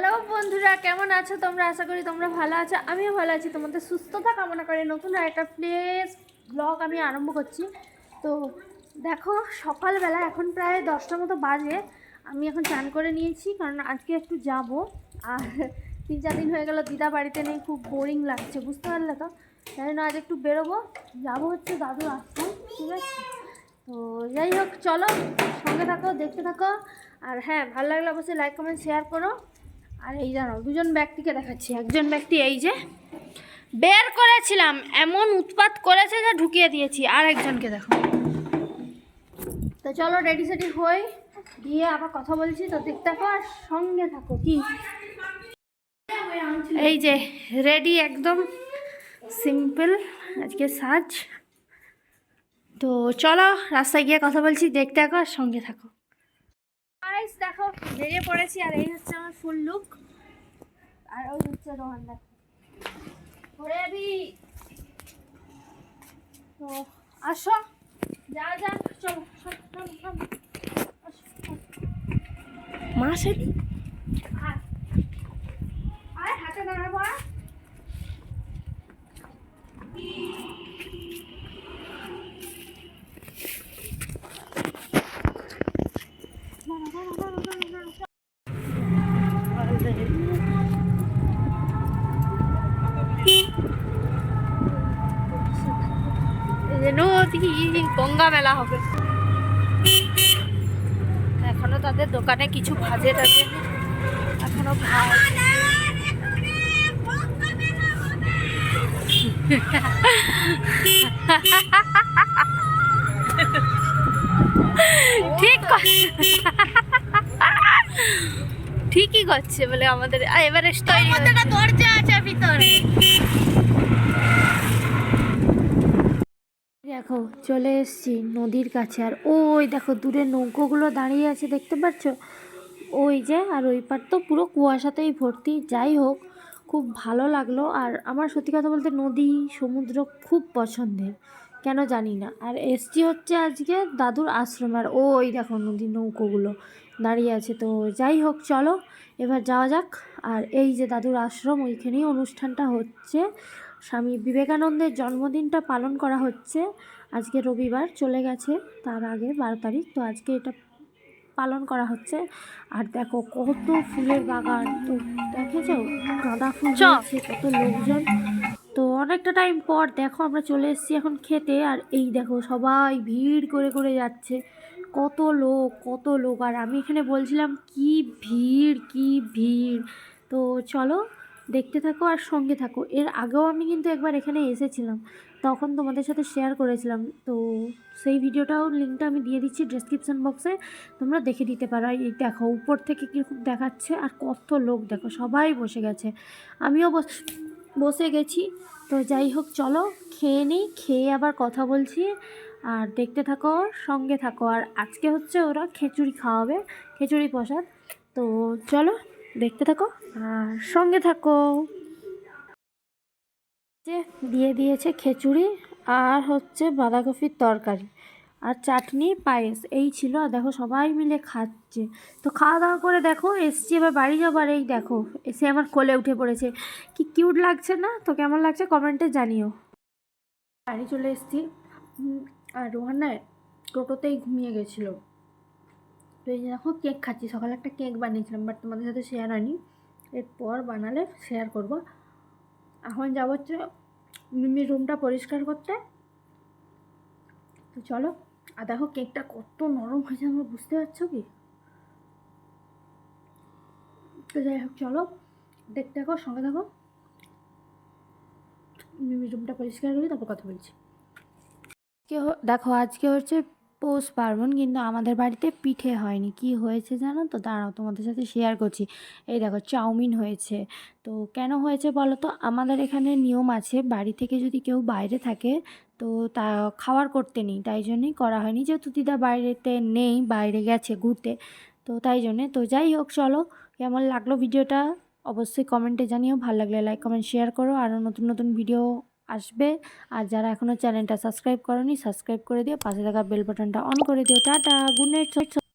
Hello বন্ধুরা, কেমন আছো তোমরা? আশা করি তোমরা ভালো আছো। আমিও ভালো আছি। তোমাদের সুস্থতা কামনা করে নতুন একটা ফ্রেশ ব্লগ আমি আরম্ভ করছি। তো দেখো, সকালবেলা এখন প্রায় 10টার মতো বাজে। আমি এখন চান করে নিয়েছি, কারণ আজকে একটু যাব। আর 3-4 দিন হয়ে গেল দিদা বাড়িতে নেই, খুব বোরিং লাগছে, বুঝতে পারলে তো। তাই জন্য আজ একটু বেরোবো, যাবো হচ্ছে দাদুর আশ্রম, ঠিক আছে? তো যাই হোক, চলো সঙ্গে থাকো, দেখতে থাকো। আর হ্যাঁ, ভালো লাগলে অবশ্যই লাইক কমেন্ট শেয়ার করো। আর এই জানো, দুজন ব্যক্তিকে দেখাচ্ছি। একজন ব্যক্তি এই যে বের করেছিলাম, এমন উৎপাত করেছে যে ঢুকিয়ে দিয়েছি। আর একজনকে দেখো। তো চলো রেডি সেডি হই, দিয়ে আবার কথা বলছি। তো দেখতে থাকো আর সঙ্গে থাকো। কি এই যে রেডি, একদম সিম্পল আজকে সাজ। তো চলো রাস্তায় গিয়ে কথা বলছি, দেখতে থাকো আর সঙ্গে থাকো। গাইস দেখো, বেরিয়ে পড়েছি। আর এই হচ্ছে আমার ফুল লুক। আর ওই হচ্ছে রোহান, দেখো ঘুরে যাবি। তো আসো, যা যা, চলো মাসে আর হাতে দাঁড়াবো। নদী গঙ্গা মেলা হবে এখনো, তাদের দোকানে কিছু ভাজে টাজে এখনো ঠিক ঠিকই করছে বলে আমাদের এভারেস্ট দরজা আছে ভিতরে। দেখো চলে এসেছি নদীর কাছে। আর ওই দেখো দূরে নৌকোগুলো দাঁড়িয়ে আছে, দেখতে পাচ্ছ? ওই যে, আর ওই পার তো পুরো কুয়াশাতেই ভর্তি। যাই হোক, খুব ভালো লাগলো। আর আমার সত্যি কথা বলতে নদী সমুদ্র খুব পছন্দের, কেন জানি না। আর এসছি হচ্ছে আজকে দাদুর আশ্রম। আর ওই দেখো নদীর নৌকোগুলো দাঁড়িয়ে আছে। তো যাই হোক, চলো এবার যাওয়া যাক। আর এই যে দাদুর আশ্রম, ওইখানেই অনুষ্ঠানটা হচ্ছে। স্বামী বিবেকানন্দের জন্মদিনটা পালন করা হচ্ছে। আজকে রবিবার চলে গেছে, তার আগে 12 তারিখ। তো আজকে এটা পালন করা হচ্ছে। আর দেখো কত ফুলের বাগান, তো দেখেছো গাঁদা ফুল হয়েছে, কত লোকজন। তো অনেকটা টাইম পর দেখো আমরা চলে এসেছি এখন খেতে। আর এই দেখো সবাই ভিড় করে করে যাচ্ছে, কত লোক কত লোক। আর আমি এখানে বলছিলাম কি ভিড় কি ভিড়। তো চলো দেখতে থাকো আর সঙ্গে থাকো। এর আগেও আমি কিন্তু একবার এখানে এসেছিলাম, তখন তোমাদের সাথে শেয়ার করেছিলাম। তো সেই ভিডিওটাও লিঙ্কটা আমি দিয়ে দিচ্ছি ডেসক্রিপশন বক্সে, তোমরা দেখে দিতে পারো। এই দেখো উপর থেকে কীরকম দেখাচ্ছে, আর কত লোক দেখো, সবাই বসে গেছে, আমিও বসে গেছি। তো যাই হোক, চলো খেয়ে নিই, খেয়ে আবার কথা বলছি। আর দেখতে থাকো, সঙ্গে থাকো। আর আজকে হচ্ছে ওরা খিচুড়ি খাওয়াবে, খিচুড়ি প্রসাদ। তো চলো দেখতে থাকো আর সঙ্গে থাকো। যে দিয়ে দিয়েছে খিচুড়ি, আর হচ্ছে বাঁধাকপির তরকারি, আর চাটনি, পায়েস, এই ছিল। আর দেখো সবাই মিলে খাচ্ছে। তো খাওয়া দাওয়া করে দেখো এসছি, এবার বাড়ি যাবার। এই দেখো এসে আমার কোলে উঠে পড়েছে, কি কিউট লাগছে না? তো কেমন লাগছে কমেন্টে জানিও। বাড়ি চলে এসেছি। আর রোহান না টোটোতেই ঘুমিয়ে গেছিলো। তো এই যে দেখো কেক খাচ্ছি। সকালে একটা কেক বানিয়েছিলাম, বাট তোমাদের সাথে শেয়ার হয়নি, এরপর বানালে শেয়ার করব। এখন যাবো হচ্ছে মিমির রুমটা পরিষ্কার করতে। তো চলো। আর দেখো কেকটা কত নরম হয়েছে, আমরা বুঝতে পারছো কি? তো যাই হোক, চলো দেখতে থাকো, সঙ্গে থাকো। মিমির রুমটা পরিষ্কার করি, তারপর কথা বলছি। দেখো আজকে হচ্ছে পৌষ পার্বণ, কিন্তু আমাদের বাড়িতে পিঠে হয়নি। কি হয়েছে জানো তো? দাঁড়াও তোমাদের সাথে শেয়ার করছি। এই দেখো চাউমিন হয়েছে। তো কেন হয়েছে বলো তো? আমাদের এখানে নিয়ম আছে, বাড়ি থেকে যদি কেউ বাইরে থাকে তো তা খাওয়ার করতে নেই, তাই জন্যই করা হয়নি। যেহেতু দিদা বাইরেতে নেই, বাইরে গেছে ঘুরতে, তো তাই জন্যে। তো যাই হোক, চলো কেমন লাগলো ভিডিওটা অবশ্যই কমেন্টে জানিও। ভালো লাগলে লাইক কমেন্ট শেয়ার করো। আরও নতুন নতুন ভিডিও আসবে। আর যারা এখনও চ্যানেলটা সাবস্ক্রাইব করোনি, সাবস্ক্রাইব করে দিও, পাশে থাকা বেল বাটনটা অন করে দিও। Tata, good night.